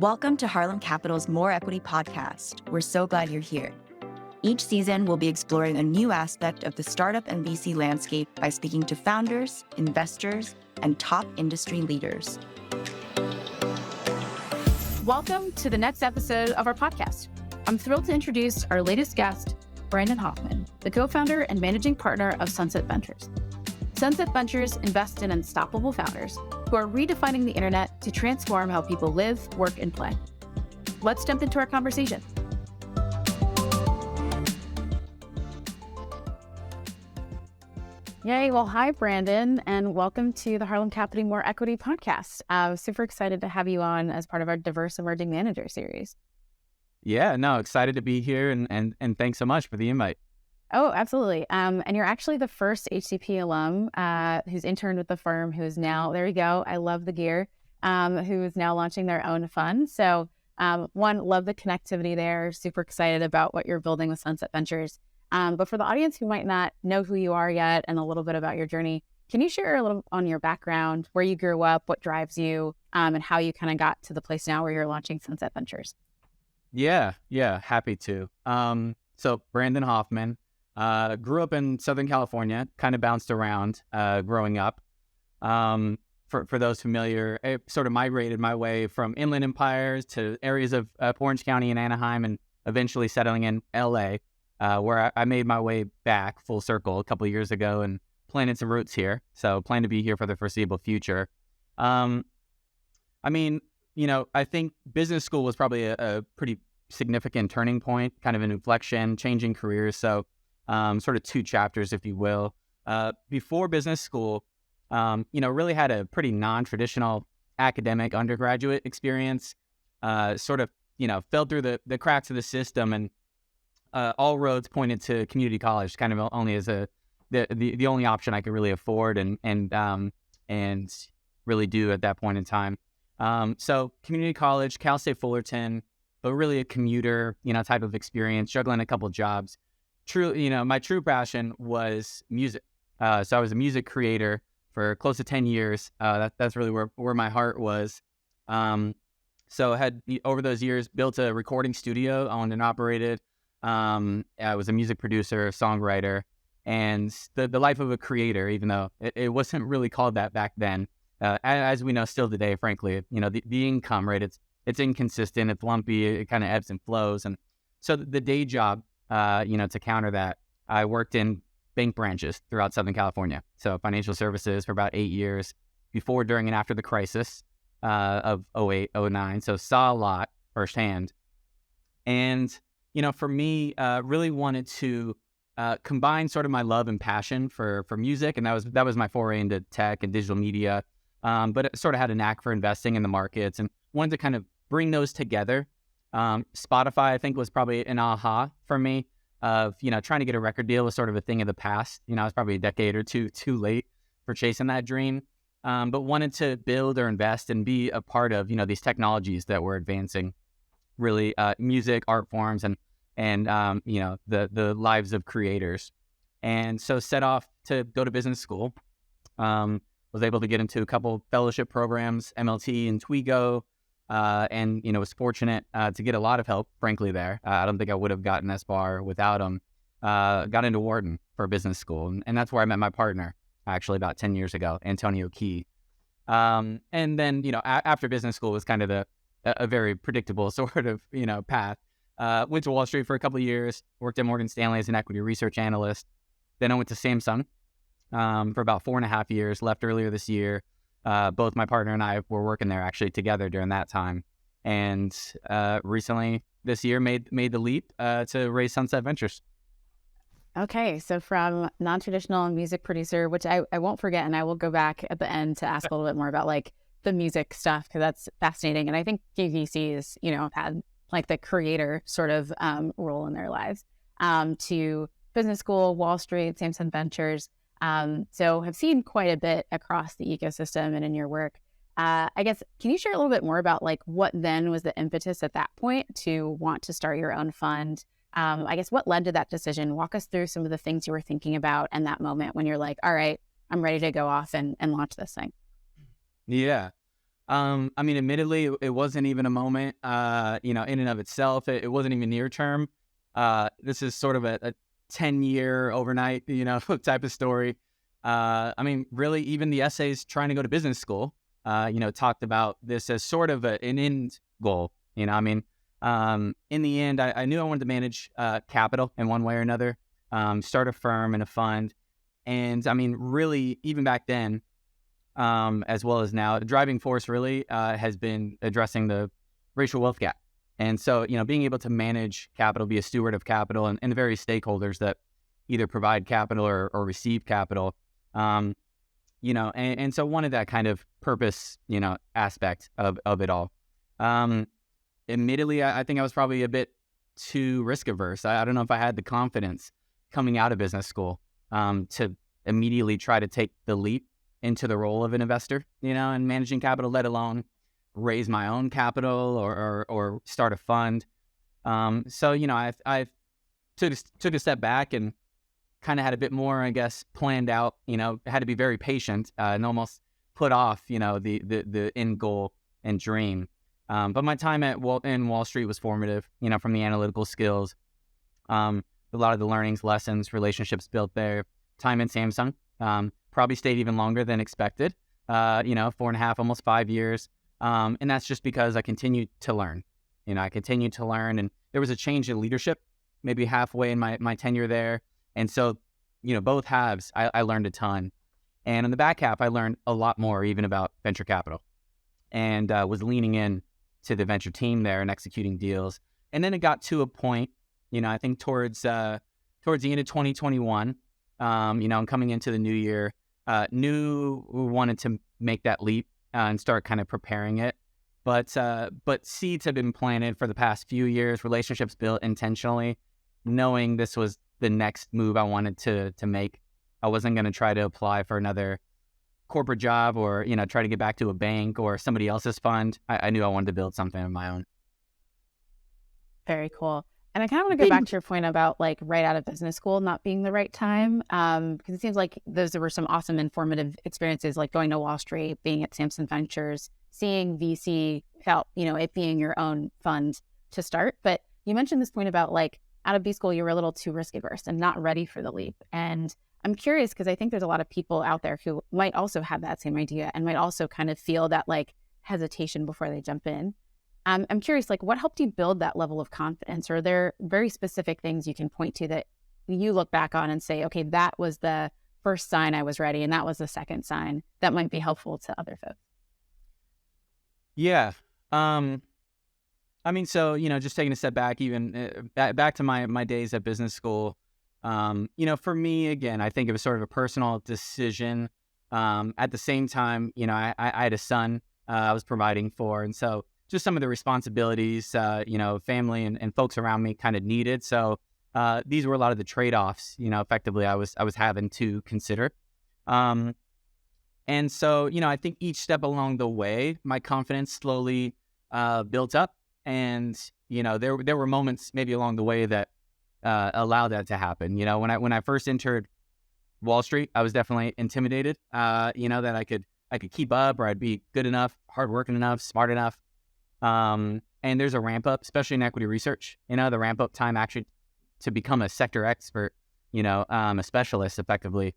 Welcome to Harlem Capital's More Equity podcast. We're so glad you're here. Each season, we'll be exploring a new aspect of the startup and VC landscape by speaking to founders, investors, and top industry leaders. Welcome to the next episode of our podcast. I'm thrilled to introduce our latest guest, Brandon Hoffman, the co-founder and managing partner of Sunset Ventures. Sunset Ventures invests in unstoppable founders who are redefining the internet to transform how people live, work, and play. Let's jump into our conversation. Yay. Well, hi, Brandon, and welcome to the Harlem Capital More Equity podcast. I'm super excited to have you on as part of our Diverse Emerging Manager series. Yeah, no, excited to be here and thanks so much for the invite. Oh, absolutely. And you're actually the first HCP alum who's interned with the firm, who is now, there you go, I love the gear, who is now launching their own fund. So one, love the connectivity there, super excited about what you're building with Sunset Ventures. But for the audience who might not know who you are yet and a little bit about your journey, can you share a little on your background, where you grew up, what drives you, and how you kind of got to the place now where you're launching Sunset Ventures? Yeah, happy to. So Brandon Hoffman, grew up in Southern California, kind of bounced around growing up. For those familiar, I sort of migrated my way from Inland Empires to areas of Orange County and Anaheim, and eventually settling in LA, where I made my way back full circle a couple of years ago and planted some roots here. So plan to be here for the foreseeable future. I think business school was probably a pretty significant turning point, kind of an inflection, changing careers. So sort of two chapters, if you will. Before business school, really had a pretty non-traditional academic undergraduate experience, fell through the cracks of the system, and all roads pointed to community college, kind of only as the only option I could really afford and really do at that point in time. So community college, Cal State Fullerton, but really a commuter, type of experience, juggling a couple jobs. My true passion was music. So I was a music creator for close to 10 years. That's really where my heart was. So I had, over those years, built a recording studio, owned and operated. I was a music producer, songwriter, and the life of a creator, even though it wasn't really called that back then. As we know still today, frankly, the income, right? It's inconsistent, it's lumpy, it kind of ebbs and flows. And so the day job, to counter that, I worked in bank branches throughout Southern California. So financial services for about 8 years before, during, and after the crisis of 08, 09. So saw a lot firsthand. And, for me, really wanted to combine sort of my love and passion for music. And that was my foray into tech and digital media. But it sort of had a knack for investing in the markets and wanted to kind of bring those together. Spotify, I think, was probably an aha for me of, trying to get a record deal was sort of a thing of the past. I was probably a decade or two too late for chasing that dream, but wanted to build or invest and be a part of, these technologies that were advancing really music, art forms, and the lives of creators. And so set off to go to business school. Was able to get into a couple fellowship programs, MLT and Twigo, and was fortunate to get a lot of help, frankly, there. I don't think I would have gotten this far without them. Got into Wharton for business school, and that's where I met my partner, actually, about 10 years ago, Antonio Key. And then, after business school was kind of a very predictable sort of, path. Went to Wall Street for a couple of years, worked at Morgan Stanley as an equity research analyst. Then I went to Samsung for about 4.5 years, left earlier this year. Both my partner and I were working there actually together during that time. And recently this year made the leap to raise Sunset Ventures. Okay, so from non-traditional music producer, which I won't forget, and I will go back at the end to ask a little bit more about like the music stuff, because that's fascinating. And I think VCs, have had like the creator sort of role in their lives, to business school, Wall Street, Sunset Ventures. So have seen quite a bit across the ecosystem and in your work. I guess, can you share a little bit more about like what then was the impetus at that point to want to start your own fund? I guess what led to that decision? Walk us through some of the things you were thinking about in that moment when you're like, all right, I'm ready to go off and launch this thing. Yeah. I mean, admittedly, it wasn't even a moment, in and of itself. It wasn't even near term. This is sort of a 10-year overnight, type of story. I mean, really, even the essays trying to go to business school, talked about this as sort of an end goal. I mean, in the end, I knew I wanted to manage capital in one way or another, start a firm and a fund. And I mean, really, even back then, as well as now, the driving force really has been addressing the racial wealth gap. And so, being able to manage capital, be a steward of capital and the various stakeholders that either provide capital or receive capital, and so wanted that kind of purpose, aspect of it all. Admittedly, I think I was probably a bit too risk averse. I don't know if I had the confidence coming out of business school to immediately try to take the leap into the role of an investor, and managing capital, let alone raise my own capital or start a fund. So, I took a step back and kind of had a bit more, I guess, planned out, had to be very patient and almost put off, the end goal and dream. But my time in Wall Street was formative, from the analytical skills, a lot of the learnings, lessons, relationships built there. Time at Samsung, probably stayed even longer than expected, 4.5, almost 5 years. And that's just because I continued to learn. I continued to learn, and there was a change in leadership maybe halfway in my tenure there. And so, both halves, I learned a ton. And on the back half, I learned a lot more even about venture capital, and was leaning in to the venture team there and executing deals. And then it got to a point, I think towards the end of 2021, and coming into the new year, knew we wanted to make that leap and start kind of preparing it. But seeds have been planted for the past few years, relationships built intentionally, knowing this was the next move I wanted to make. I wasn't going to try to apply for another corporate job or, try to get back to a bank or somebody else's fund. I knew I wanted to build something of my own. Very cool. And I kind of want to go back to your point about like right out of business school not being the right time, because it seems like those were some awesome informative experiences, like going to Wall Street, being at Samson Ventures, seeing VC, felt, it being your own fund to start. But you mentioned this point about like out of B school, you were a little too risk averse and not ready for the leap. And I'm curious because I think there's a lot of people out there who might also have that same idea and might also kind of feel that like hesitation before they jump in. I'm curious, like, what helped you build that level of confidence? Are there very specific things you can point to that you look back on and say, okay, that was the first sign I was ready, and that was the second sign that might be helpful to other folks? Yeah. I mean, so, just taking a step back, even back to my days at business school, for me, again, I think it was sort of a personal decision. At the same time, I had a son I was providing for, and so just some of the responsibilities, family and folks around me kind of needed. So these were a lot of the trade-offs, effectively I was having to consider. And so, I think each step along the way, my confidence slowly built up. And, there were moments maybe along the way that allowed that to happen. When I first entered Wall Street, I was definitely intimidated, that I could keep up, or I'd be good enough, hardworking enough, smart enough. And there's a ramp up, especially in equity research, the ramp up time actually to become a sector expert, a specialist effectively,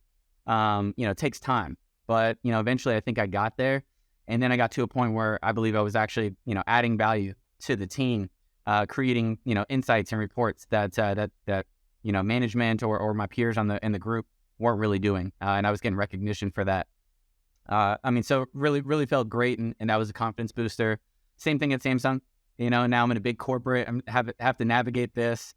takes time. But, eventually I think I got there, and then I got to a point where I believe I was actually, adding value to the team, creating, insights and reports that management or my peers in the group weren't really doing. And I was getting recognition for that. So really, really felt great. And that was a confidence booster. Same thing at Samsung, now I'm in a big corporate, I have to navigate this,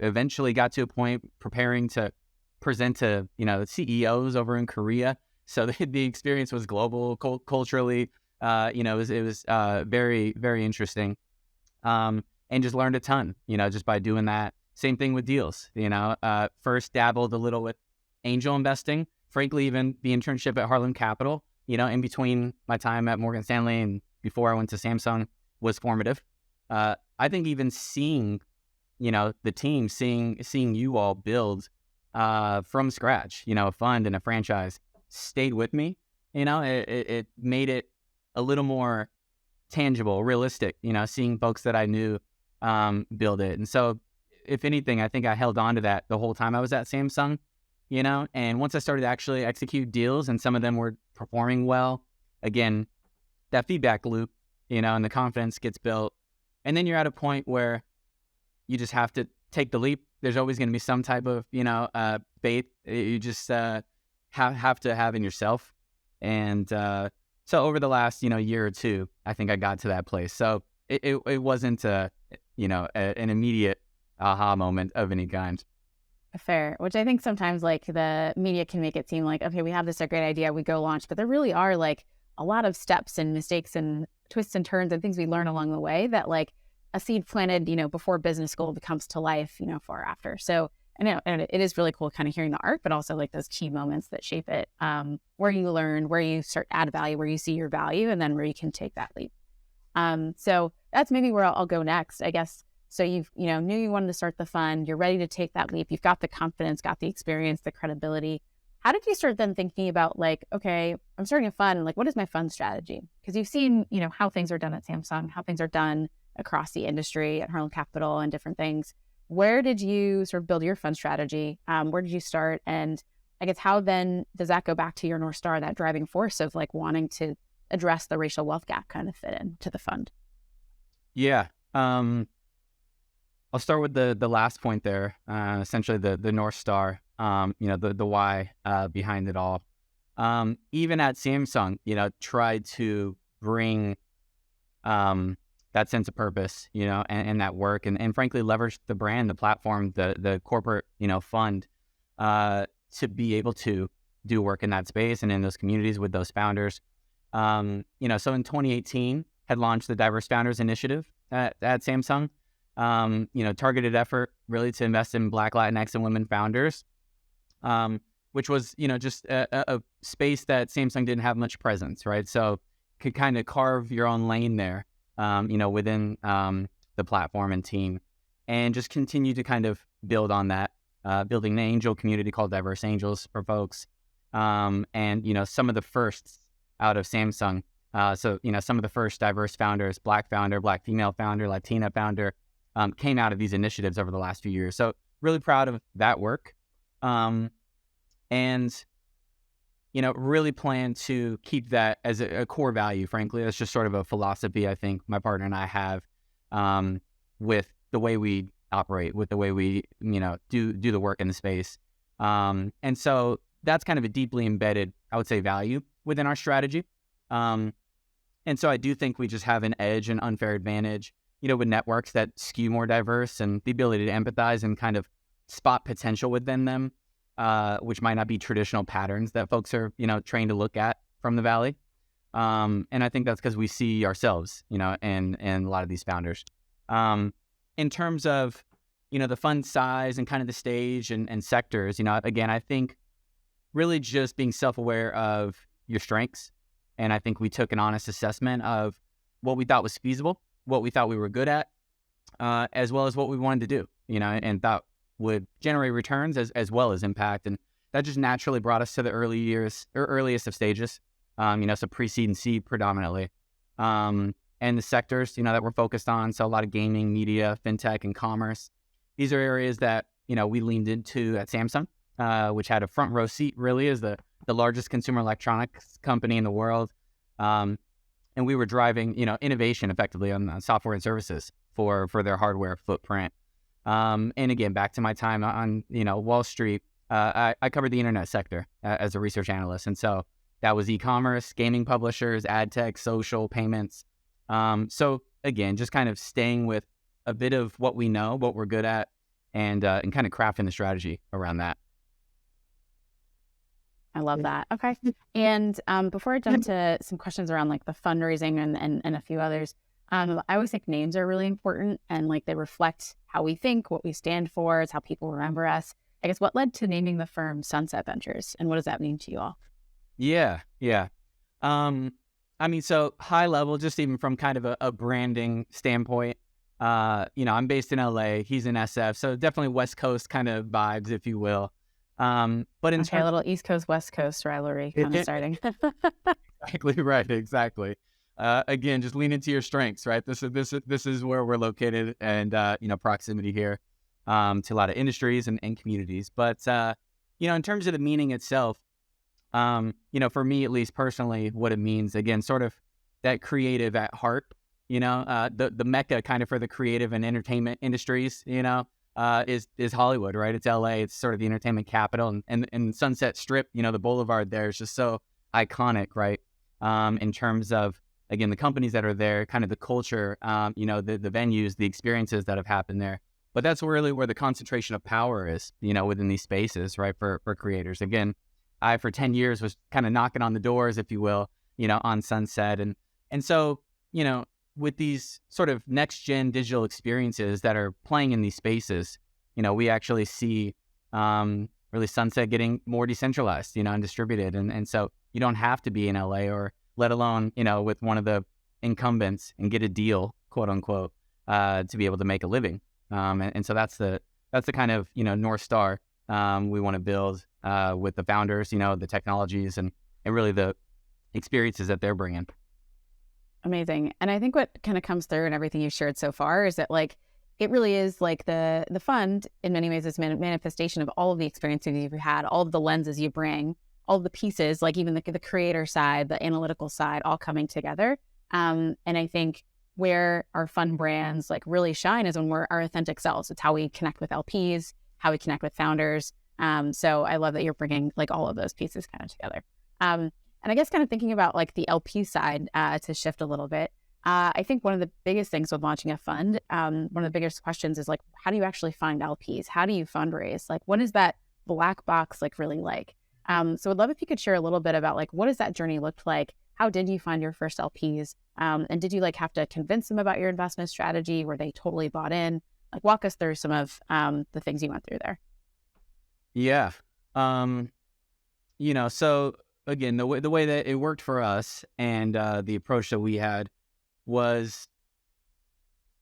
eventually got to a point preparing to present to, CEOs over in Korea. So the experience was global, culturally, it was very, very interesting, and just learned a ton, just by doing that. Same thing with deals, first dabbled a little with angel investing, frankly, even the internship at Harlem Capital, in between my time at Morgan Stanley and before I went to Samsung was formative. I think even seeing, the team, seeing you all build from scratch, a fund and a franchise stayed with me. It made it a little more tangible, realistic, seeing folks that I knew build it. And so if anything, I think I held on to that the whole time I was at Samsung, and once I started to actually execute deals and some of them were performing well, again, that feedback loop, and the confidence gets built. And then you're at a point where you just have to take the leap. There's always going to be some type of, faith you just have to have in yourself. And so over the last, year or two, I think I got to that place. So it wasn't, an immediate aha moment of any kind. Fair, which I think sometimes like the media can make it seem like, okay, we have this great idea, we go launch, but there really are like a lot of steps and mistakes and twists and turns and things we learn along the way that like a seed planted, before business school becomes to life, far after. So I know, and it is really cool kind of hearing the arc, but also like those key moments that shape it, where you learn, where you start add value, where you see your value, and then where you can take that leap. So that's maybe where I'll go next, I guess. So you've, knew you wanted to start the fund, you're ready to take that leap, you've got the confidence, got the experience, the credibility. How did you start then thinking about like, okay, I'm starting a fund, and like, what is my fund strategy? Because you've seen, how things are done at Samsung, how things are done across the industry at Harlan Capital and different things. Where did you sort of build your fund strategy? Where did you start? And I guess how then does that go back to your North Star, that driving force of like wanting to address the racial wealth gap kind of fit into the fund? Yeah. I'll start with the last point there, essentially the North Star, the why behind it all. Even at Samsung, tried to bring that sense of purpose, and that work, and frankly leverage the brand, the platform, the corporate, fund to be able to do work in that space and in those communities with those founders. So in 2018, had launched the Diverse Founders Initiative at Samsung. Targeted effort really to invest in Black, Latinx, and women founders, which was, just a space that Samsung didn't have much presence, right? So could kind of carve your own lane there, within the platform and team, and just continue to kind of build on that, building an angel community called Diverse Angels for folks. And, some of the firsts out of Samsung. So, some of the first diverse founders, Black founder, Black female founder, Latina founder, came out of these initiatives over the last few years. So really proud of that work. And, really plan to keep that as a core value, frankly. That's just sort of a philosophy I think my partner and I have with the way we operate, with the way we, do the work in the space. And so that's kind of a deeply embedded, I would say, value within our strategy. And so I do think we just have an edge, an unfair advantage, with networks that skew more diverse, and the ability to empathize and kind of spot potential within them, which might not be traditional patterns that folks are, trained to look at from the Valley. And I think that's because we see ourselves, in a lot of these founders. In terms of, the fund size and kind of the stage and sectors, again, I think really just being self-aware of your strengths. And I think we took an honest assessment of what we thought was feasible, what we thought we were good at, as well as what we wanted to do, and thought would generate returns as well as impact. And that just naturally brought us to the early years or earliest of stages, so pre-seed and seed predominantly. And the sectors, that we're focused on. So a lot of gaming, media, fintech, and commerce. These are areas that, we leaned into at Samsung, which had a front row seat really as the largest consumer electronics company in the world. And we were driving, innovation effectively on software and services for their hardware footprint. And again, back to my time on, Wall Street, I covered the internet sector as a research analyst. And so that was e-commerce, gaming publishers, ad tech, social, payments. So again, just kind of staying with a bit of what we know, what we're good at, and kind of crafting the strategy around that. I love that. Okay. And before I jump to some questions around like the fundraising and a few others, I always think names are really important, and like they reflect how we think, what we stand for. It's how people remember us. I guess what led to naming the firm Sunset Ventures, and what does that mean to you all? Yeah. So high level, just even from kind of a branding standpoint, I'm based in LA, he's in SF, so definitely West Coast kind of vibes, if you will. But in a little East Coast, West Coast rivalry kind of starting. Exactly right. Exactly. again, just lean into your strengths, right? This is where we're located, and proximity here to a lot of industries and communities. But in terms of the meaning itself, for me at least personally, what it means, again, sort of that creative at heart. The mecca kind of for the creative and entertainment industries. Is Hollywood, right? It's LA. It's sort of the entertainment capital, and Sunset Strip. The boulevard there is just so iconic, right? In terms of, again, the companies that are there, kind of the culture, the venues, the experiences that have happened there. But that's really where the concentration of power is, within these spaces, right? For creators. Again, I, for 10 years, was kind of knocking on the doors, if you will, on Sunset. And so, with these sort of next gen digital experiences that are playing in these spaces, we actually see really Sunset getting more decentralized, and distributed. And so you don't have to be in LA, or let alone, with one of the incumbents and get a deal, quote unquote, to be able to make a living. And so that's the kind of, North Star we want to build with the founders, the technologies and really the experiences that they're bringing. Amazing. And I think what kind of comes through in everything you've shared so far is that, like, it really is like the fund in many ways is manifestation of all of the experiences you've had, all of the lenses you bring, all of the pieces, like even the creator side, the analytical side, all coming together. And I think where our fund brands like really shine is when we're our authentic selves. It's how we connect with LPs, how we connect with founders. So I love that you're bringing like all of those pieces kind of together. And I guess kind of thinking about like the LP side to shift a little bit, I think one of the biggest things with launching a fund, one of the biggest questions is like, how do you actually find LPs? How do you fundraise? Like, what is that black box like really like? So I'd love if you could share a little bit about like, what does that journey look like? How did you find your first LPs? And did you like have to convince them about your investment strategy? Were they totally bought in? Like, walk us through some of the things you went through there. Yeah. So again, the way that it worked for us and the approach that we had was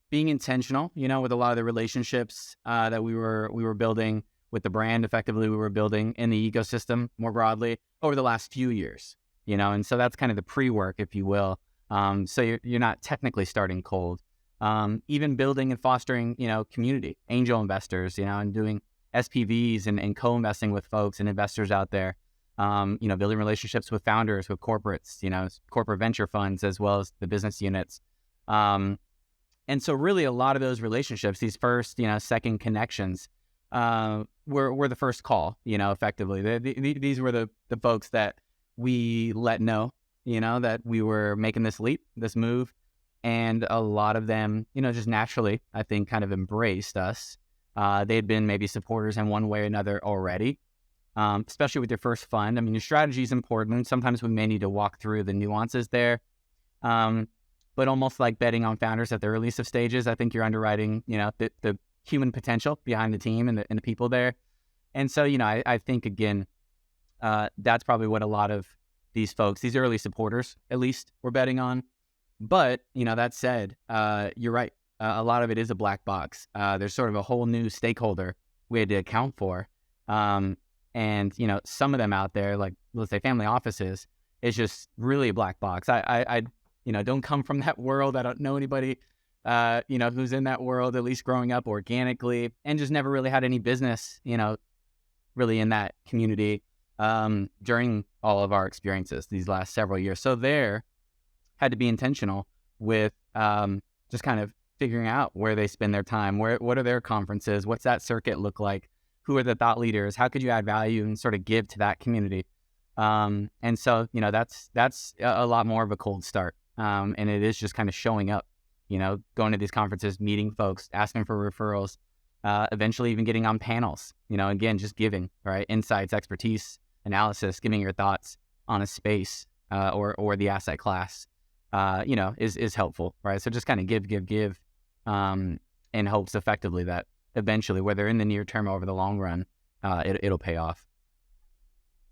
being intentional, with a lot of the relationships that we were building with the brand. Effectively, we were building in the ecosystem more broadly over the last few years, and so that's kind of the pre-work, if you will. So you're not technically starting cold. Even building and fostering, community, angel investors, and doing SPVs and co-investing with folks and investors out there. Building relationships with founders, with corporates, corporate venture funds, as well as the business units. And so really a lot of those relationships, these first, second connections, were the first call, effectively. These were the folks that we let know, that we were making this leap, this move. And a lot of them, just naturally, I think, kind of embraced us. They had been maybe supporters in one way or another already. Especially with your first fund. I mean, your strategy is important. Sometimes we may need to walk through the nuances there. But almost like betting on founders at the earliest of stages, I think you're underwriting, the human potential behind the team and the people there. And so, I think, again, that's probably what a lot of these folks, these early supporters, at least, were betting on. But, that said, you're right. A lot of it is a black box. There's sort of a whole new stakeholder we had to account for. And, some of them out there, like, let's say family offices, is just really a black box. I don't come from that world. I don't know anybody, who's in that world, at least growing up organically, and just never really had any business, really in that community during all of our experiences these last several years. So there had to be intentional with just kind of figuring out where they spend their time, what are their conferences, what's that circuit look like? Who are the thought leaders? How could you add value and sort of give to that community? And so, that's a lot more of a cold start. And it is just kind of showing up, going to these conferences, meeting folks, asking for referrals, eventually even getting on panels, again, just giving, right? Insights, expertise, analysis, giving your thoughts on a space or the asset class, is helpful, right? So just kind of give in hopes effectively that eventually, whether in the near term or over the long run, it'll pay off.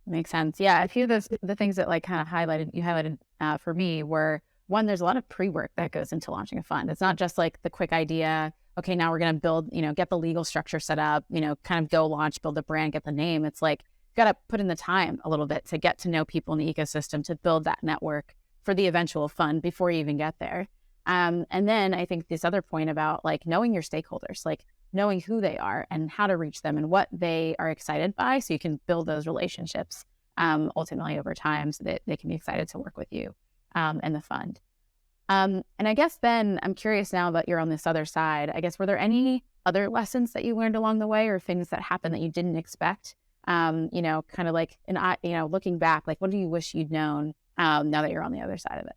Makes sense. Yeah, a few of the things that like kind of you highlighted for me were, one, there's a lot of pre-work that goes into launching a fund. It's not just like the quick idea, okay, now we're going to build, get the legal structure set up, kind of go launch, build a brand, get the name. It's like, you got to put in the time a little bit to get to know people in the ecosystem, to build that network, for the eventual fund before you even get there. And then I think this other point about like knowing your stakeholders, like knowing who they are and how to reach them and what they are excited by, so you can build those relationships ultimately over time so that they can be excited to work with you and the fund. And I guess then I'm curious now that you're on this other side, I guess, were there any other lessons that you learned along the way or things that happened that you didn't expect? Kind of like, looking back, like, what do you wish you'd known now that you're on the other side of it?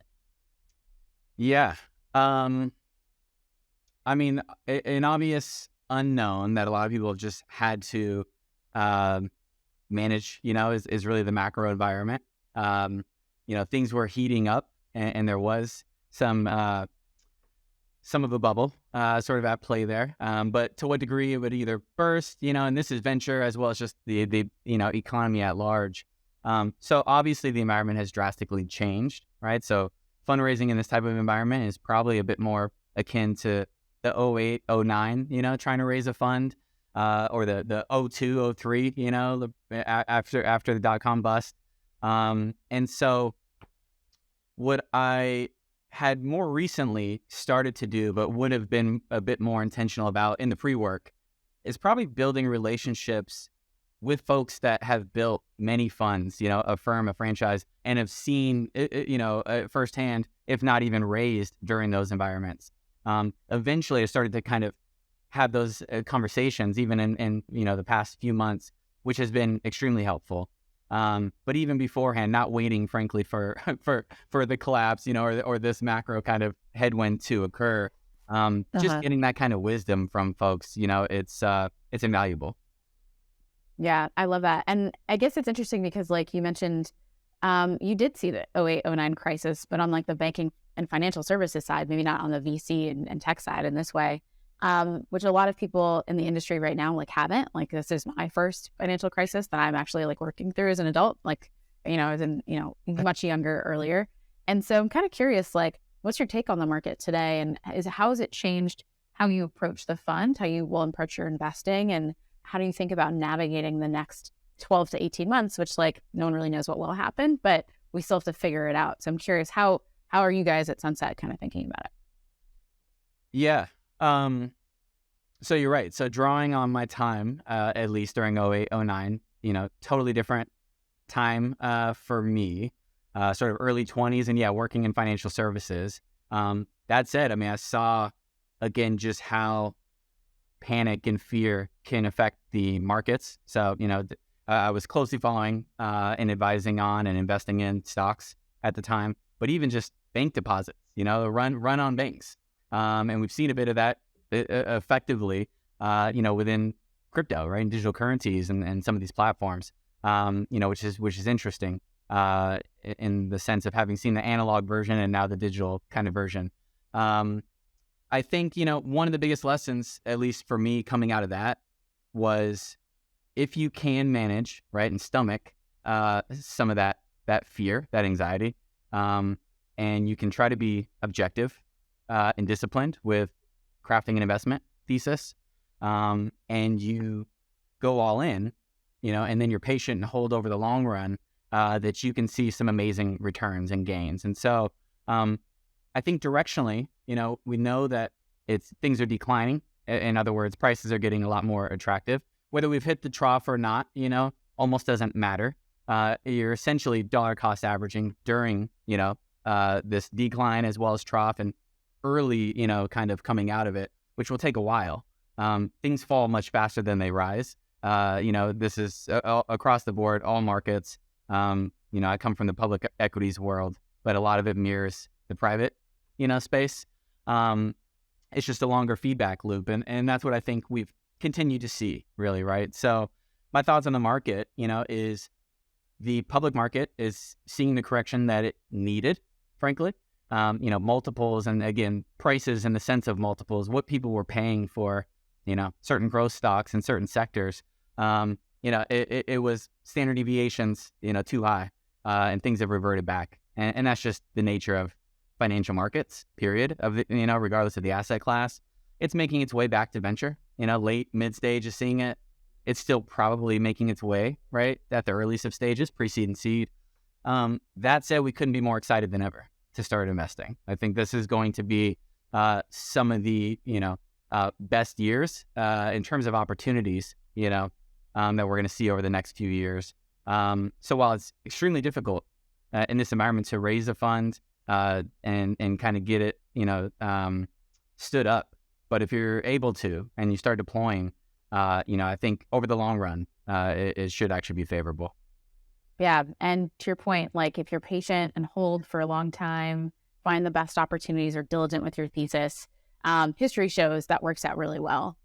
Yeah. I mean, an obvious unknown that a lot of people have just had to manage, is really the macro environment. Things were heating up and there was some of a bubble sort of at play there. But to what degree it would either burst, and this is venture as well as just the economy at large. So obviously the environment has drastically changed, right? So fundraising in this type of environment is probably a bit more akin to the 08, 09, trying to raise a fund, or the 02, 03, after the dot-com bust. And so what I had more recently started to do, but would have been a bit more intentional about in the pre-work, is probably building relationships with folks that have built many funds, a firm, a franchise, and have seen, firsthand, if not even raised during those environments. Eventually, I started to kind of have those conversations, even in the past few months, which has been extremely helpful. But even beforehand, not waiting, frankly, for the collapse, or this macro kind of headwind to occur. Just getting that kind of wisdom from folks, it's invaluable. Yeah, I love that. And I guess it's interesting because, like you mentioned, you did see the 08, 09 crisis, but on like the banking and financial services side, maybe not on the VC and tech side in this way, which a lot of people in the industry right now like haven't. Like, this is my first financial crisis that I'm actually like working through as an adult, like, as in, much younger earlier. And so I'm kind of curious, like, what's your take on the market today? And how has it changed how you approach the fund, how you will approach your investing, and how do you think about navigating the next 12 to 18 months, which like no one really knows what will happen, but we still have to figure it out. So I'm curious, how are you guys at Sunset kind of thinking about it? Yeah. So you're right. So drawing on my time, at least during 08, 09, totally different time for me, sort of early 20s and working in financial services. That said, I mean, I saw again just how panic and fear can affect the markets. So, I was closely following and advising on and investing in stocks at the time, but even just bank deposits, run on banks. And we've seen a bit of that effectively, within crypto, right, and digital currencies and some of these platforms, which is interesting in the sense of having seen the analog version and now the digital kind of version. I think, one of the biggest lessons, at least for me coming out of that, was if you can manage, right, and stomach some of that fear, that anxiety, and you can try to be objective and disciplined with crafting an investment thesis, and you go all in, and then you're patient and hold over the long run, that you can see some amazing returns and gains. And so I think directionally, we know that things are declining. In other words, prices are getting a lot more attractive. Whether we've hit the trough or not, almost doesn't matter. You're essentially dollar cost averaging during, this decline as well as trough and early, kind of coming out of it, which will take a while. Things fall much faster than they rise. This is across the board, all markets. I come from the public equities world, but a lot of it mirrors the private, space. It's just a longer feedback loop. And that's what I think we've continued to see, really, right? So my thoughts on the market, is the public market is seeing the correction that it needed, frankly. Multiples and, again, prices in the sense of multiples, what people were paying for, certain growth stocks in certain sectors. It was standard deviations, too high, and things have reverted back. And that's just the nature of financial markets, period, regardless of the asset class. It's making its way back to venture, late, mid stage is seeing it. It's still probably making its way, right, at the early stages, pre-seed and seed. That said, we couldn't be more excited than ever to start investing. I think this is going to be some of the best years in terms of opportunities that we're going to see over the next few years. So while it's extremely difficult in this environment to raise a fund and kind of get it stood up, but if you're able to and you start deploying, I think over the long run it should actually be favorable. Yeah. And to your point, like if you're patient and hold for a long time, find the best opportunities, or diligent with your thesis, history shows that works out really well.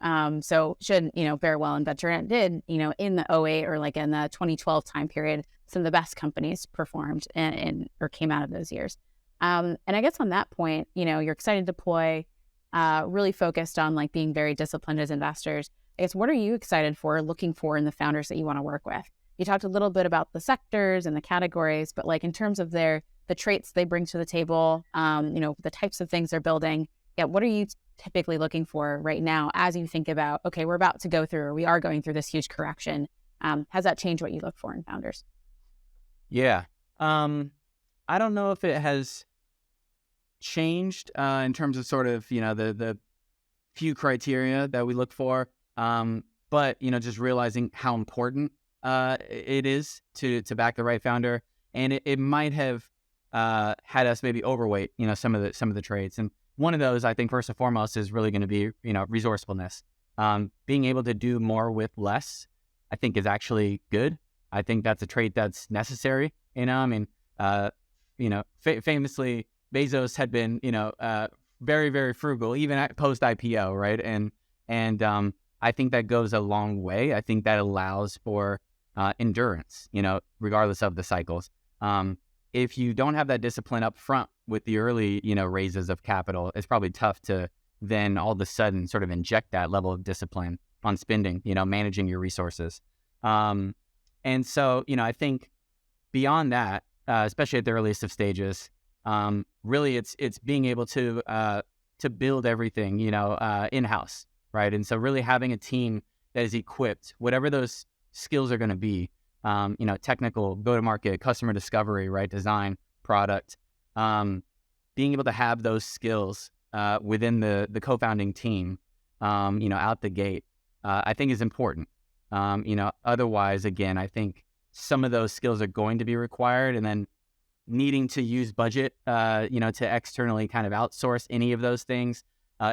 So should, very well in venture. And it did, in the 2008 or like in the 2012 time period, some of the best companies performed or came out of those years. And I guess on that point, you're excited to deploy, really focused on like being very disciplined as investors. I guess, what are you excited for, looking for in the founders that you want to work with? You talked a little bit about the sectors and the categories, but like in terms of the traits they bring to the table, the types of things they're building. Yeah, what are you typically looking for right now as you think about, okay, we are going through this huge correction? Has that changed what you look for in founders? Yeah. I don't know if it has changed in terms of sort of, the few criteria that we look for. But, just realizing how important it is to back the right founder. And it might have had us maybe overweight, some of the traits. And one of those, I think, first and foremost, is really going to be, resourcefulness. Being able to do more with less, I think, is actually good. I think that's a trait that's necessary. Famously, Bezos had been, very, very frugal, even at post IPO, right? And I think that goes a long way. I think that allows for endurance, regardless of the cycles. If you don't have that discipline up front with the early, raises of capital, it's probably tough to then all of a sudden sort of inject that level of discipline on spending, managing your resources. And so, I think beyond that, especially at the earliest of stages, really it's being able to build everything, in-house, right? And so really having a team that is equipped, whatever those skills are going to be, technical, go-to-market, customer discovery, right? Design, product, being able to have those skills within the co-founding team, out the gate, I think is important. Otherwise, again, I think some of those skills are going to be required, and then needing to use budget, to externally kind of outsource any of those things,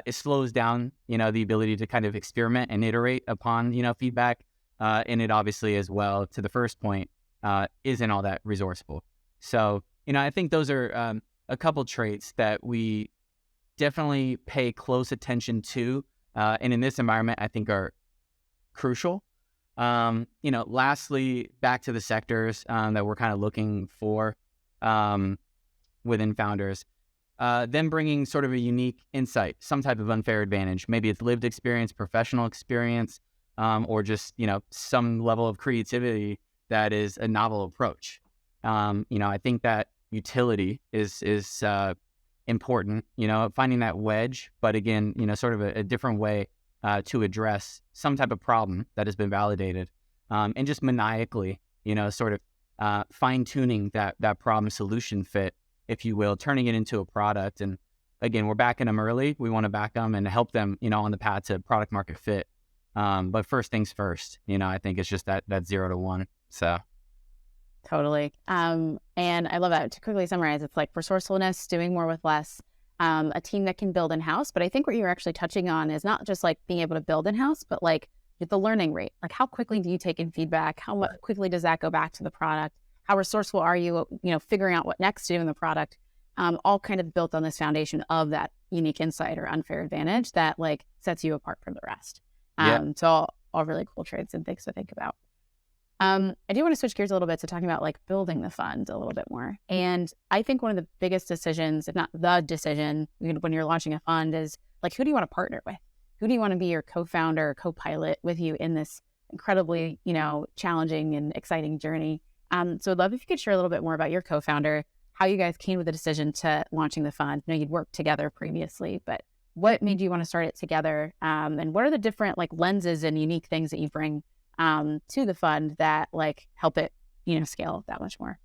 it slows down, the ability to kind of experiment and iterate upon, feedback. And it obviously as well, to the first point, isn't all that resourceful. So, I think those are a couple traits that we definitely pay close attention to. And in this environment, I think are crucial. Lastly, back to the sectors that we're kind of looking for within founders, them bringing sort of a unique insight, some type of unfair advantage. Maybe it's lived experience, professional experience, or just, some level of creativity that is a novel approach. I think that utility is important, finding that wedge, but again, sort of a different way to address some type of problem that has been validated, and just maniacally, sort of fine tuning that problem solution fit, if you will, turning it into a product. And again, we're backing them early. We want to back them and help them, on the path to product market fit. But first things first, I think it's just that 0 to 1. So. Totally. And I love that. To quickly summarize, it's like resourcefulness, doing more with less, a team that can build in-house. But I think what you're actually touching on is not just like being able to build in-house, but like the learning rate. Like how quickly do you take in feedback? How quickly does that go back to the product? How resourceful are you, figuring out what next to do in the product? All kind of built on this foundation of that unique insight or unfair advantage that like sets you apart from the rest. So all really cool traits and things to think about. I do want to switch gears a little bit to talking about like building the fund a little bit more. And I think one of the biggest decisions, if not the decision, when you're launching a fund is like, who do you want to partner with? Who do you want to be your co-founder or co-pilot with you in this incredibly, challenging and exciting journey? So I'd love if you could share a little bit more about your co-founder, how you guys came to the decision to launching the fund. I know you'd worked together previously, but what made you want to start it together? And what are the different like lenses and unique things that you bring to the fund that like help it, scale that much more?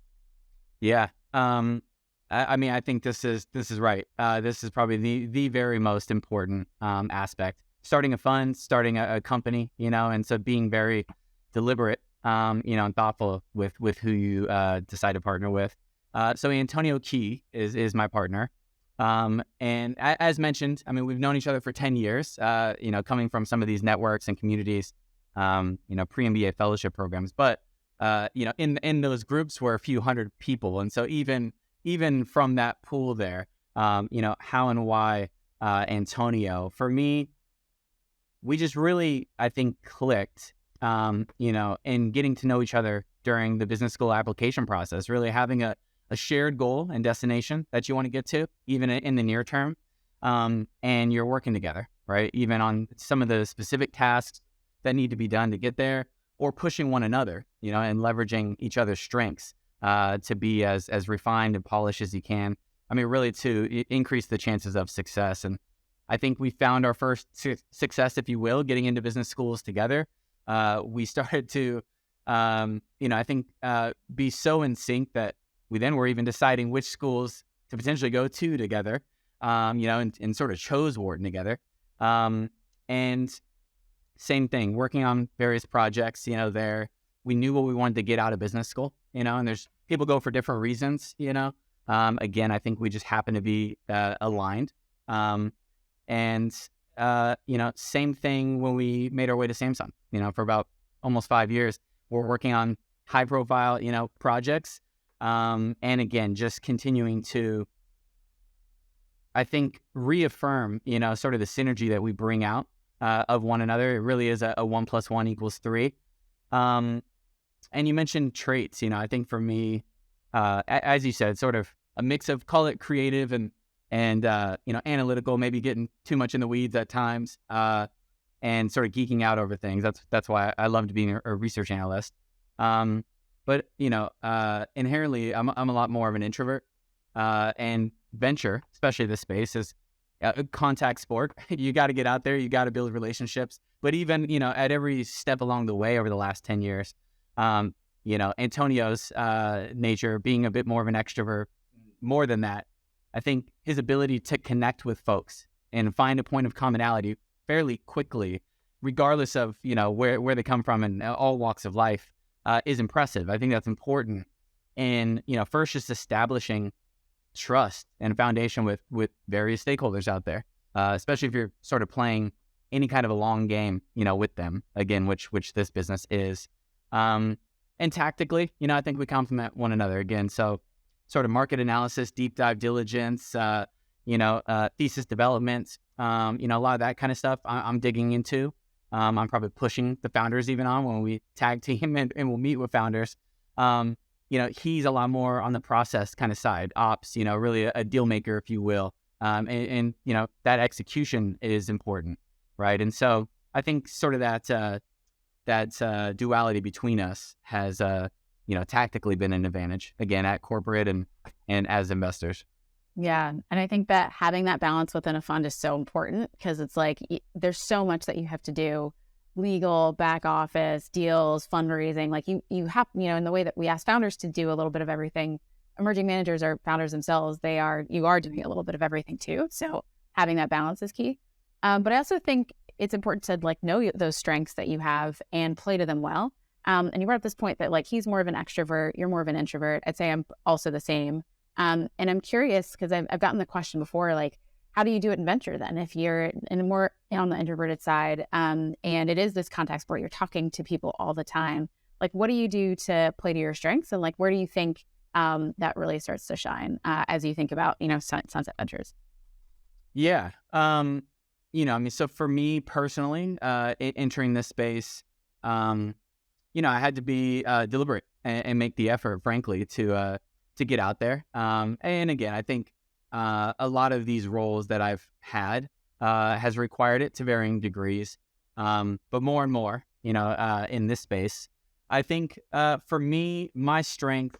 Yeah. I mean, I think this is right. This is probably the very most important aspect. Starting a fund, starting a company, and so being very deliberate, and thoughtful with who you decide to partner with. So Antonio Key is my partner. And as mentioned, I mean, we've known each other for 10 years, coming from some of these networks and communities, pre-MBA fellowship programs. But, in those groups were a few hundred people. And so even from that pool there, how and why Antonio, for me, we just really, I think, clicked, in getting to know each other during the business school application process, really having a shared goal and destination that you want to get to, even in the near term. And you're working together, right? Even on some of the specific tasks that need to be done to get there, or pushing one another, and leveraging each other's strengths to be as refined and polished as you can. I mean, really to increase the chances of success. And I think we found our first success, if you will, getting into business schools together. We started to, I think, be so in sync that we then were even deciding which schools to potentially go to together, and sort of chose Wharton together. And same thing, working on various projects, there. We knew what we wanted to get out of business school, and there's people go for different reasons, Again, I think we just happen to be aligned. Same thing when we made our way to Samsung, for about almost 5 years. We're working on high profile, projects. And again, just continuing to, I think, reaffirm, sort of the synergy that we bring out of one another. It really is a 1 + 1 = 3. And you mentioned traits, I think for me, as you said, sort of a mix of, call it creative and analytical, maybe getting too much in the weeds at times, and sort of geeking out over things. That's why I loved being a research analyst. But inherently, I'm a lot more of an introvert. And venture, especially this space, is a contact sport. You got to get out there. You got to build relationships. But even at every step along the way over the last 10 years, Antonio's nature being a bit more of an extrovert. More than that, I think his ability to connect with folks and find a point of commonality fairly quickly, regardless of where they come from in all walks of life, is impressive. I think that's important. And first, just establishing trust and foundation with various stakeholders out there, especially if you're sort of playing any kind of a long game, with them, again, which this business is. And tactically, I think we complement one another again. So sort of market analysis, deep dive diligence, thesis development, a lot of that kind of stuff I'm digging into. I'm probably pushing the founders even on when we tag team and we'll meet with founders. He's a lot more on the process kind of side, ops, really a deal maker, if you will. And that execution is important, right? And so I think sort of that duality between us has, tactically been an advantage, again, at corporate and as investors. Yeah. And I think that having that balance within a fund is so important, because it's like there's so much that you have to do: legal, back office, deals, fundraising. Like you have, in the way that we ask founders to do a little bit of everything, emerging managers or founders themselves, you are doing a little bit of everything too. So having that balance is key. But I also think it's important to know those strengths that you have and play to them well. And you brought up this point that he's more of an extrovert, you're more of an introvert. I'd say I'm also the same. And I'm curious, because I've gotten the question before, how do you do it in venture then if you're more on the introverted side, and it is this contact sport, you're talking to people all the time? What do you do to play to your strengths, and where do you think that really starts to shine as you think about Sunset Ventures? Yeah. So for me personally, entering this space, I had to be deliberate and make the effort, frankly, to get out there. And again, I think a lot of these roles that I've had has required it to varying degrees. But more and more, in this space, I think for me, my strength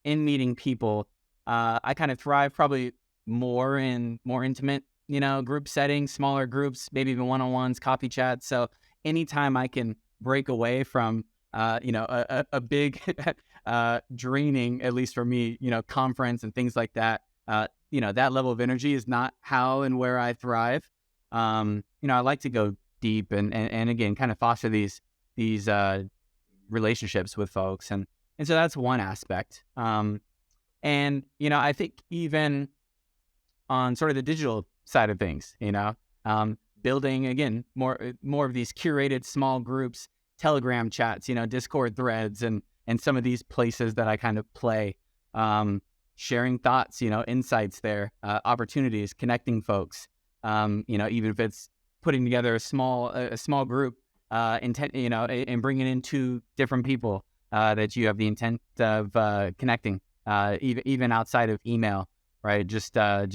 in meeting people, I kind of thrive probably more in more intimate, group settings, smaller groups, maybe even one-on-ones, coffee chats. So anytime I can break away from, a big draining, at least for me, conference and things like that. That level of energy is not how and where I thrive. I like to go deep and again, kind of foster these relationships with folks. And so that's one aspect. I think even on sort of the digital side of things, building, again, more of these curated small groups, Telegram chats, Discord threads, and some of these places that I kind of play, sharing thoughts, insights there, opportunities, connecting folks, even if it's putting together a small group, intent, and bringing in 2 different people that you have the intent of connecting, even outside of email, right? Just a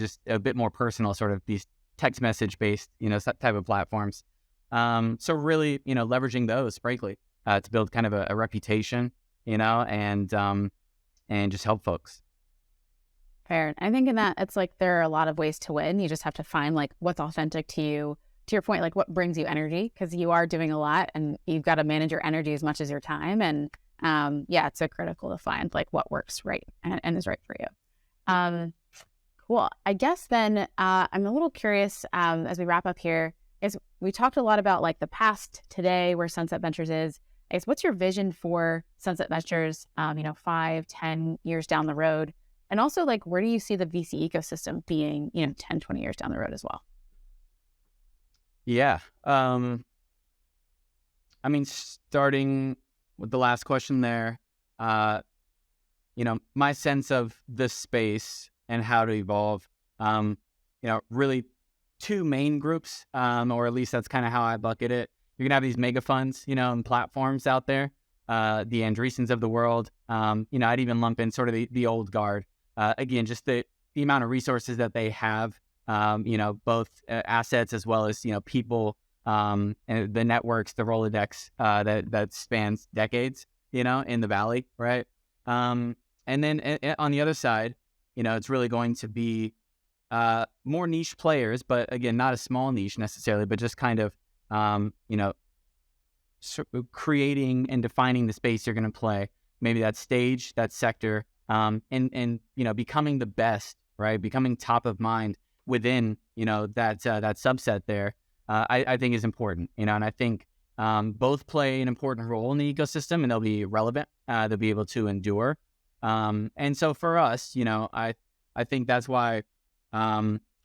bit more personal, sort of these text message based, type of platforms. So really, leveraging those, frankly, to build kind of a reputation, and just help folks. Fair. I think in that, it's like there are a lot of ways to win. You just have to find like what's authentic to you. To your point, like what brings you energy, because you are doing a lot and you've got to manage your energy as much as your time. And it's so critical to find like what works right and is right for you. Cool. I guess then I'm a little curious as we wrap up here, is we talked a lot about like the past, today, where Sunset Ventures is. I guess what's your vision for Sunset Ventures, 5, 10 years down the road? And also like, where do you see the VC ecosystem being, 10, 20 years down the road as well? Yeah. Starting with the last question there, my sense of the space and how to evolve, really 2 main groups, or at least that's kind of how I bucket it. You're going to have these mega funds, and platforms out there, the Andreessens of the world. I'd even lump in sort of the old guard. Again, just the amount of resources that they have, both assets as well as, people, and the networks, the Rolodex that spans decades, in the Valley, right? And then on the other side, it's really going to be more niche players, but again, not a small niche necessarily, but just kind of, creating and defining the space you're going to play. Maybe that stage, that sector, and becoming the best, right? Becoming top of mind within, that subset there, I think is important, and I think both play an important role in the ecosystem, and they'll be relevant. They'll be able to endure. And so for us, I think that's why,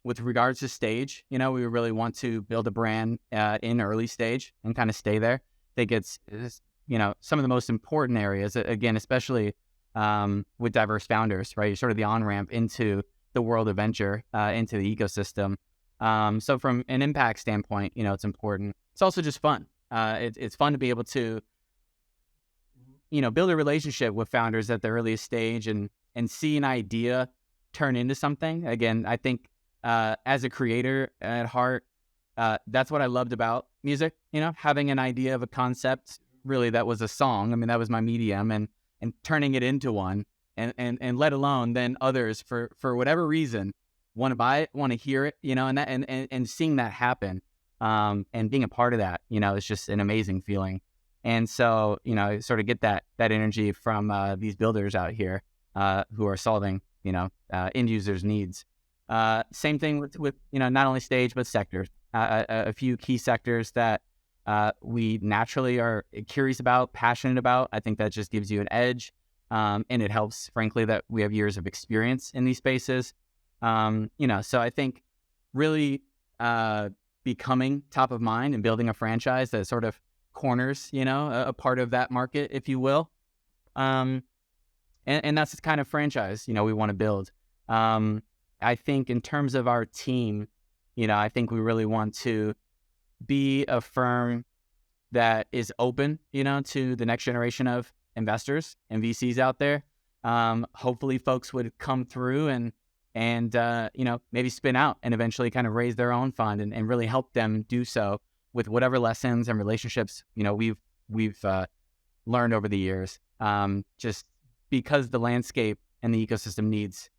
with regards to stage, we really want to build a brand in early stage and kind of stay there. I think it's some of the most important areas, again, especially with diverse founders, right? You're sort of the on-ramp into the world of venture, into the ecosystem. So from an impact standpoint, it's important. It's also just fun. It's fun to be able to, build a relationship with founders at the earliest stage and see an idea turn into something. Again, I think as a creator at heart, that's what I loved about music, having an idea of a concept, really, that was a song. I mean, that was my medium, and turning it into one, and let alone then others for whatever reason want to buy it, want to hear it, and seeing that happen, and being a part of that, is just an amazing feeling. And so, sort of get that energy from these builders out here who are solving, end users' needs. Same thing with not only stage, but sectors. A few key sectors that we naturally are curious about, passionate about. I think that just gives you an edge. And it helps, frankly, that we have years of experience in these spaces. So I think really becoming top of mind and building a franchise that sort of corners, a part of that market, if you will. And that's the kind of franchise, we want to build. I think in terms of our team, I think we really want to be a firm that is open, to the next generation of investors and VCs out there. Hopefully folks would come through and maybe spin out and eventually kind of raise their own fund and really help them do so with whatever lessons and relationships, we've learned over the years. Just because the landscape and the ecosystem needs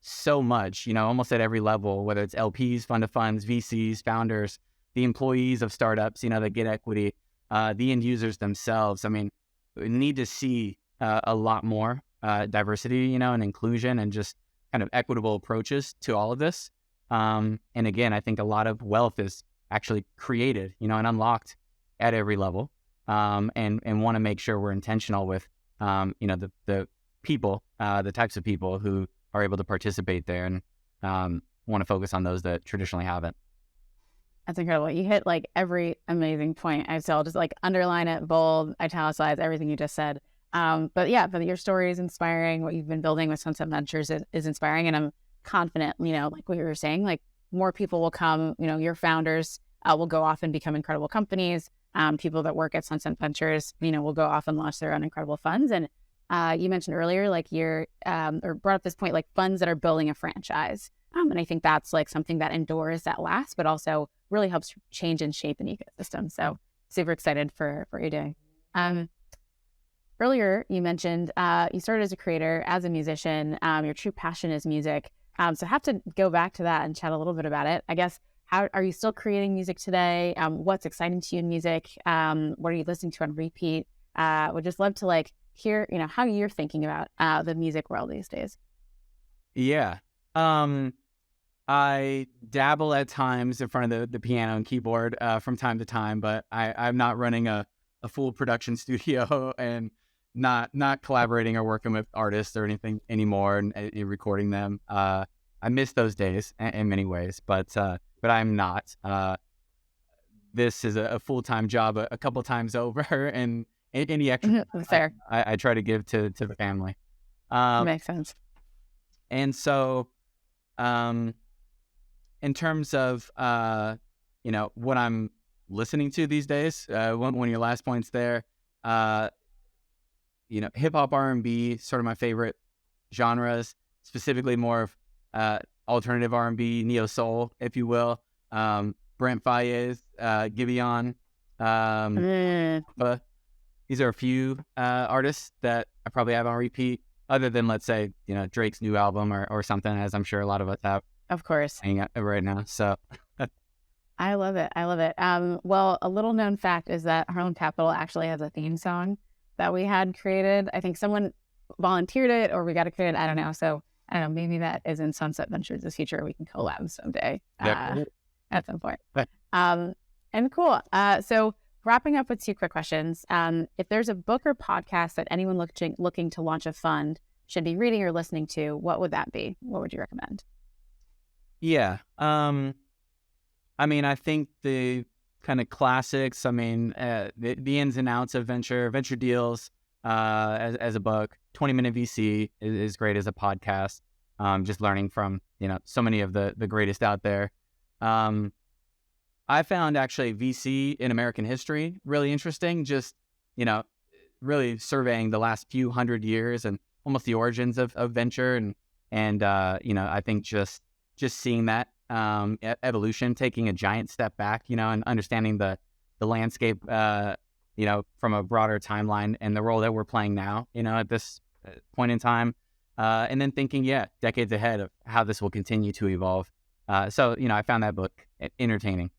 so much, almost at every level, whether it's LPs, fund of funds, VCs, founders, the employees of startups, that get equity, the end users themselves. I mean, we need to see, a lot more diversity, and inclusion and just kind of equitable approaches to all of this. And again, I think a lot of wealth is actually created, and unlocked at every level. And want to make sure we're intentional with, the people, the types of people who are able to participate there, and want to focus on those that traditionally haven't. That's incredible. You hit like every amazing point. I'll just like underline it, bold, italicize everything you just said. But your story is inspiring. What you've been building with Sunset Ventures is inspiring. And I'm confident, like what you were saying, like more people will come, your founders will go off and become incredible companies. People that work at Sunset Ventures, will go off and launch their own incredible funds. And you mentioned earlier, like or brought up this point, like funds that are building a franchise. And I think that's like something that endures, that lasts, but also really helps change and shape an ecosystem. So super excited for what you're doing. Earlier, you mentioned you started as a creator, as a musician. Your true passion is music. So I have to go back to that and chat a little bit about it. I guess, how are you still creating music today? What's exciting to you in music? What are you listening to on repeat? Would just love to like hear, how you're thinking about the music world these days. Yeah. I dabble at times in front of the piano and keyboard from time to time, but I'm not running a full production studio and not collaborating or working with artists or anything anymore and recording them. I miss those days in many ways, but I'm not. This is a full-time job a couple times over, and any extra fair. I try to give to the family. Makes sense. And so, in terms of, what I'm listening to these days, one of your last points there, hip hop, R&B, sort of my favorite genres, specifically more of alternative R&B, neo soul, if you will. Brent Faiyaz, Giveon. But these are a few artists that I probably have on repeat, other than, let's say, Drake's new album or something, as I'm sure a lot of us have. Of course. Right now. So I love it. Well, a little known fact is that Harlem Capital actually has a theme song that we had created. I think someone volunteered it, or we got to create it. I don't know. So I don't know, maybe that is in Sunset Ventures this future. We can collab someday at some point. And cool. So wrapping up with 2 quick questions. If there's a book or podcast that anyone looking to launch a fund should be reading or listening to, what would that be? What would you recommend? Yeah. I think the kind of classics, the ins and outs of venture deals, as a book, 20-Minute VC is great as a podcast. Just learning from, so many of the greatest out there. I found actually VC in American history really interesting, just, really surveying the last few hundred years and almost the origins of venture. And I think just seeing that evolution, taking a giant step back, and understanding the landscape, from a broader timeline and the role that we're playing now, at this point in time, and then thinking, decades ahead of how this will continue to evolve. So, I found that book entertaining.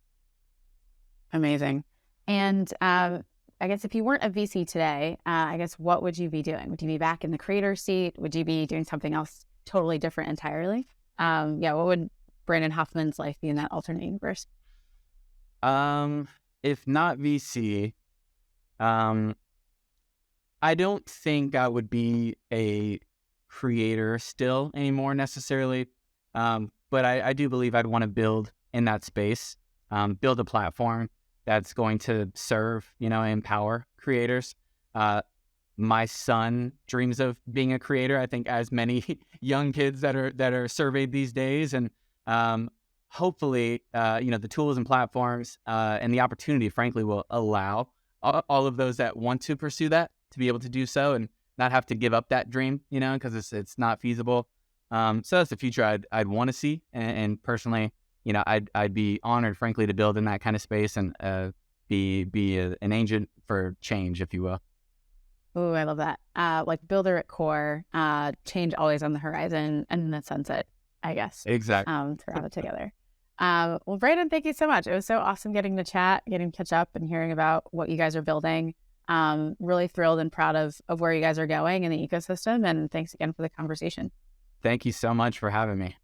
Amazing. And I guess if you weren't a VC today, I guess what would you be doing? Would you be back in the creator seat? Would you be doing something else totally different entirely? What would Brandon Hoffman's life be in that alternate universe? If not VC, I don't think I would be a creator still anymore necessarily. But I do believe I'd want to build in that space, build a platform that's going to serve, empower creators. My son dreams of being a creator, I think, as many young kids that are surveyed these days. And hopefully, the tools and platforms and the opportunity, frankly, will allow all of those that want to pursue that to be able to do so and not have to give up that dream, because it's not feasible. So that's the future I'd want to see. And personally, I'd be honored, frankly, to build in that kind of space and be an agent for change, if you will. Oh, I love that. Like builder at core, change always on the horizon, and the sunset, I guess. Exactly. To wrap it together. Well, Brandon, thank you so much. It was so awesome getting to chat, getting to catch up and hearing about what you guys are building. Really thrilled and proud of where you guys are going in the ecosystem. And thanks again for the conversation. Thank you so much for having me.